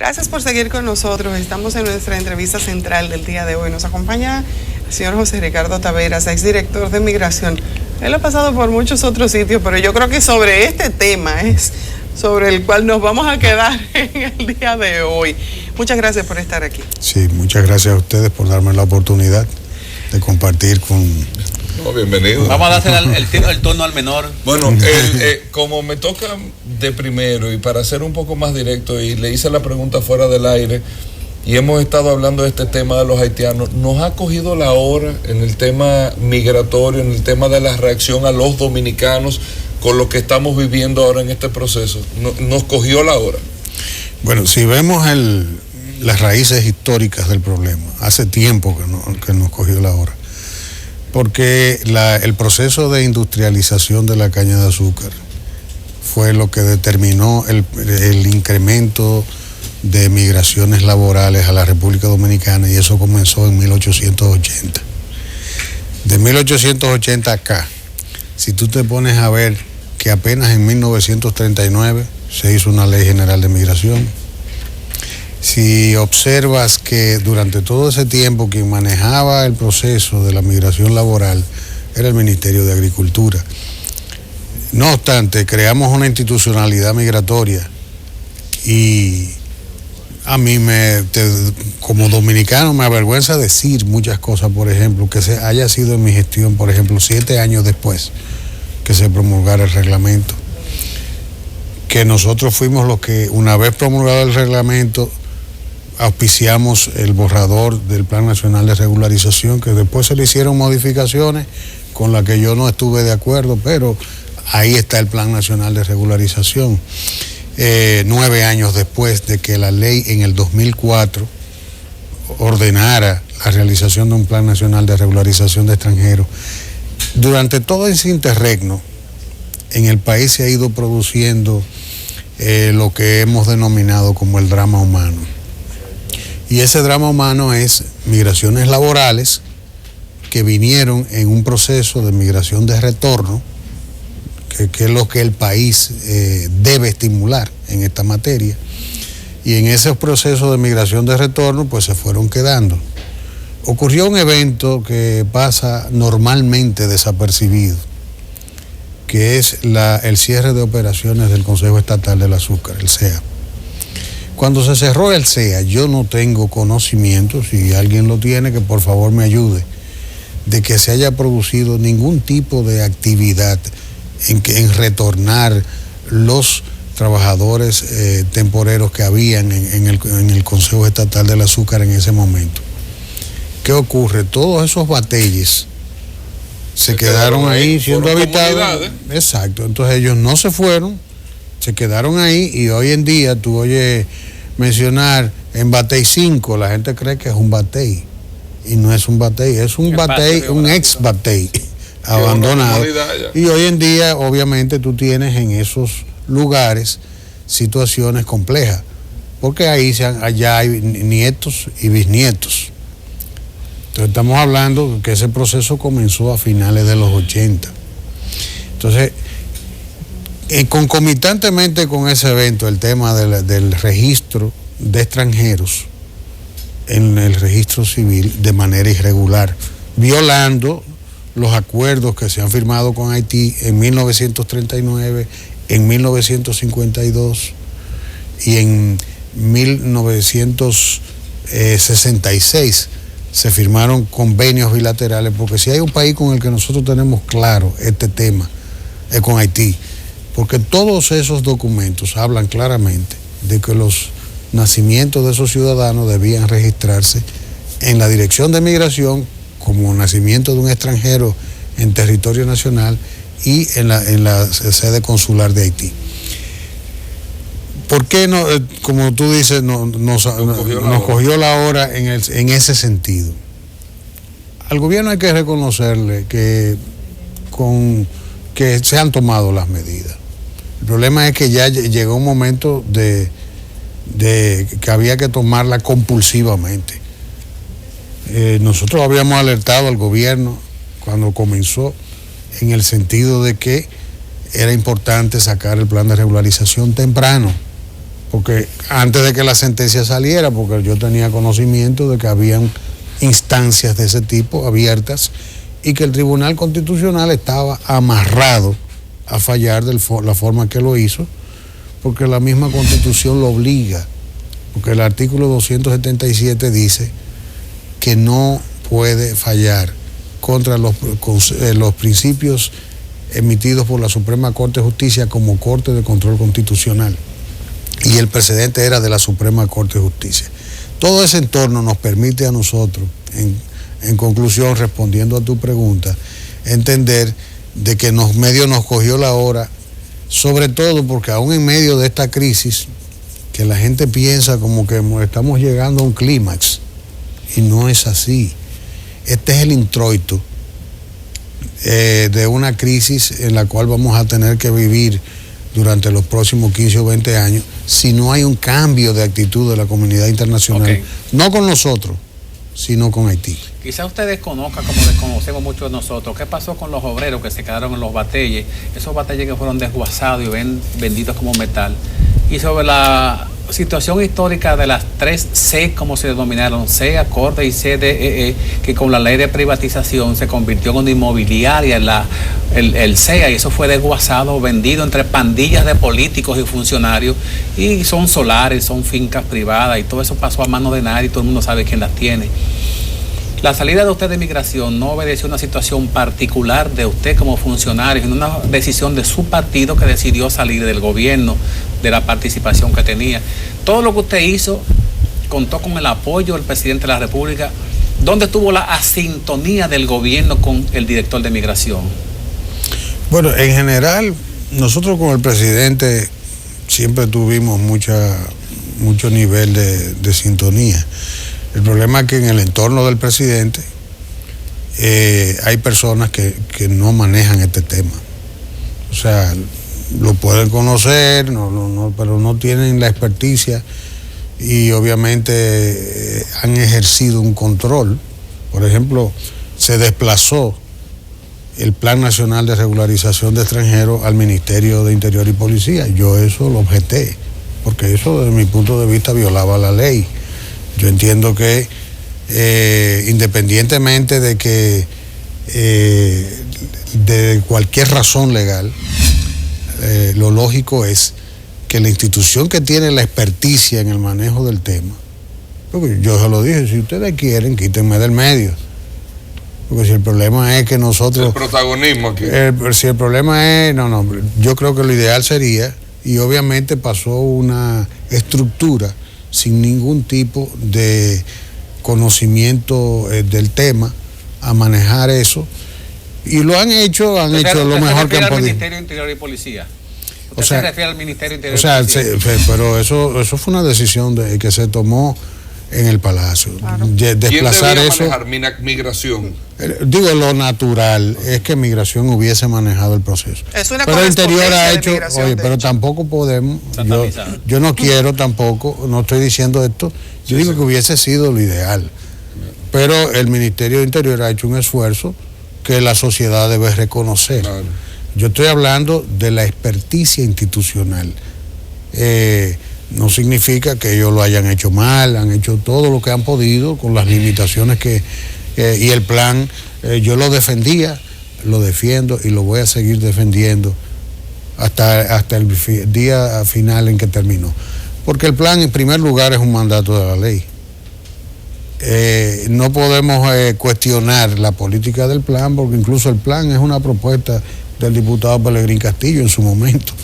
Gracias por seguir con nosotros. Estamos en nuestra entrevista central del día de hoy. Nos acompaña el señor José Ricardo Taveras, exdirector de Migración. Él ha pasado por muchos otros sitios, pero yo creo que sobre este tema es sobre el cual nos vamos a quedar en el día de hoy. Muchas gracias por estar aquí. Sí, muchas gracias a ustedes por darme la oportunidad de compartir con... No, bienvenido. Vamos a hacer el turno al menor. Bueno, como me toca de primero y para ser un poco más directo, y le hice la pregunta fuera del aire, y hemos estado hablando de este tema de los haitianos, nos ha cogido la hora en el tema migratorio, en el tema de la reacción a los dominicanos con lo que estamos viviendo ahora en este proceso. Nos cogió la hora. Bueno, si vemos las raíces históricas del problema, hace tiempo que nos cogió la hora. Porque el proceso de industrialización de la caña de azúcar fue lo que determinó el incremento de migraciones laborales a la República Dominicana, y eso comenzó en 1880. De 1880 acá, si tú te pones a ver que apenas en 1939 se hizo una ley general de migración, si observas que durante todo ese tiempo quien manejaba el proceso de la migración laboral era el Ministerio de Agricultura. No obstante, creamos una institucionalidad migratoria, y a mí como dominicano me avergüenza decir muchas cosas, por ejemplo, que se haya sido en mi gestión, por ejemplo, 7 años después que se promulgara el reglamento, que nosotros fuimos los que, una vez promulgado el reglamento, auspiciamos el borrador del Plan Nacional de Regularización, que después se le hicieron modificaciones con las que yo no estuve de acuerdo, pero ahí está el Plan Nacional de Regularización. 9 años después de que la ley en el 2004 ordenara la realización de un Plan Nacional de Regularización de Extranjeros, durante todo ese interregno en el país se ha ido produciendo lo que hemos denominado como el drama humano. Y ese drama humano es migraciones laborales que vinieron en un proceso de migración de retorno, que es lo que el país debe estimular en esta materia. Y en ese proceso de migración de retorno, pues se fueron quedando. Ocurrió un evento que pasa normalmente desapercibido, que es el cierre de operaciones del Consejo Estatal del Azúcar, el CEA. Cuando se cerró el CEA, yo no tengo conocimiento, si alguien lo tiene, que por favor me ayude, de que se haya producido ningún tipo de actividad en retornar los trabajadores temporeros que habían en el Consejo Estatal del Azúcar en ese momento. ¿Qué ocurre? Todos esos batalles se quedaron ahí siendo habitados. Exacto, entonces ellos no se fueron, se quedaron ahí, y hoy en día tú oyes mencionar en Batey 5, la gente cree que es un batey, y no es un batey, es un batey, un ex batey abandonado. Y hoy en día obviamente tú tienes en esos lugares situaciones complejas, porque allá hay nietos y bisnietos. Entonces estamos hablando que ese proceso comenzó a finales de los 80. Entonces, concomitantemente con ese evento, el tema del registro de extranjeros en el registro civil de manera irregular, violando los acuerdos que se han firmado con Haití en 1939, en 1952 y en 1966 se firmaron convenios bilaterales, porque si hay un país con el que nosotros tenemos claro este tema, es con Haití, porque todos esos documentos hablan claramente de que los nacimientos de esos ciudadanos debían registrarse en la Dirección de Migración como nacimiento de un extranjero en territorio nacional y en la sede consular de Haití. ¿Por qué no, como tú dices, nos cogió la hora en ese sentido? Al gobierno hay que reconocerle que se han tomado las medidas. El problema es que ya llegó un momento de que había que tomarla compulsivamente. Nosotros habíamos alertado al gobierno cuando comenzó, en el sentido de que era importante sacar el plan de regularización temprano, porque antes de que la sentencia saliera, porque yo tenía conocimiento de que habían instancias de ese tipo abiertas y que el Tribunal Constitucional estaba amarrado a fallar de la forma que lo hizo, porque la misma Constitución lo obliga, porque el artículo 277 dice que no puede fallar contra los principios emitidos por la Suprema Corte de Justicia como Corte de Control Constitucional, y el precedente era de la Suprema Corte de Justicia. Todo ese entorno nos permite a nosotros, en conclusión, respondiendo a tu pregunta, entender de que medio nos cogió la hora, sobre todo porque aún en medio de esta crisis, que la gente piensa como que estamos llegando a un clímax, y no es así. Este es el introito de una crisis en la cual vamos a tener que vivir durante los próximos 15 o 20 años si no hay un cambio de actitud de la comunidad internacional, no con nosotros, sino con Haití. Quizá usted desconozca, como desconocemos muchos de nosotros, qué pasó con los obreros que se quedaron en los batalles, esos batalles que fueron desguazados y vendidos como metal, y sobre la situación histórica de las 3 C, como se denominaron, C acorde y CDEE, que con la ley de privatización se convirtió en una inmobiliaria, el CEA, y eso fue desguazado, vendido entre pandillas de políticos y funcionarios, y son solares, son fincas privadas, y todo eso pasó a mano de nadie, y todo el mundo sabe quién las tiene. La salida de usted de migración no obedeció a una situación particular de usted como funcionario, sino una decisión de su partido que decidió salir del gobierno, de la participación que tenía. Todo lo que usted hizo contó con el apoyo del presidente de la República. ¿Dónde estuvo la asintonía del gobierno con el director de migración? Bueno, en general, nosotros con el presidente siempre tuvimos mucho nivel de sintonía. El problema es que en el entorno del presidente hay personas que no manejan este tema. O sea, lo pueden conocer, pero no tienen la experticia y obviamente han ejercido un control. Por ejemplo, se desplazó el Plan Nacional de Regularización de Extranjeros al Ministerio de Interior y Policía. Yo eso lo objeté, porque eso desde mi punto de vista violaba la ley. Yo entiendo que independientemente de que de cualquier razón legal, lo lógico es que la institución que tiene la experticia en el manejo del tema, porque yo se lo dije, si ustedes quieren, quítenme del medio. Porque si el problema es que nosotros... El protagonismo aquí. Si el problema es... No, yo creo que lo ideal sería, y obviamente pasó una estructura sin ningún tipo de conocimiento del tema a manejar eso, y lo han hecho lo mejor que han podido. Ministerio de Interior y Policía. ¿Usted se refiere al Ministerio de Interior y Policía? Pero eso fue una decisión que se tomó en el Palacio. Claro. Desplazar ¿Quién eso. debía manejar migración? Digo, lo natural es que migración hubiese manejado el proceso. Es una pero el Interior ha hecho, pero hecho. tampoco podemos, yo no quiero tampoco, no estoy diciendo esto, yo digo que hubiese sido lo ideal. Pero el Ministerio de Interior ha hecho un esfuerzo que la sociedad debe reconocer. Claro. Yo estoy hablando de la experticia institucional. No significa que ellos lo hayan hecho mal, han hecho todo lo que han podido con las limitaciones y el plan, yo lo defendía, lo defiendo y lo voy a seguir defendiendo hasta el día final en que terminó. Porque el plan, en primer lugar, es un mandato de la ley. No podemos cuestionar la política del plan, porque incluso el plan es una propuesta del diputado Pelegrín Castillo en su momento.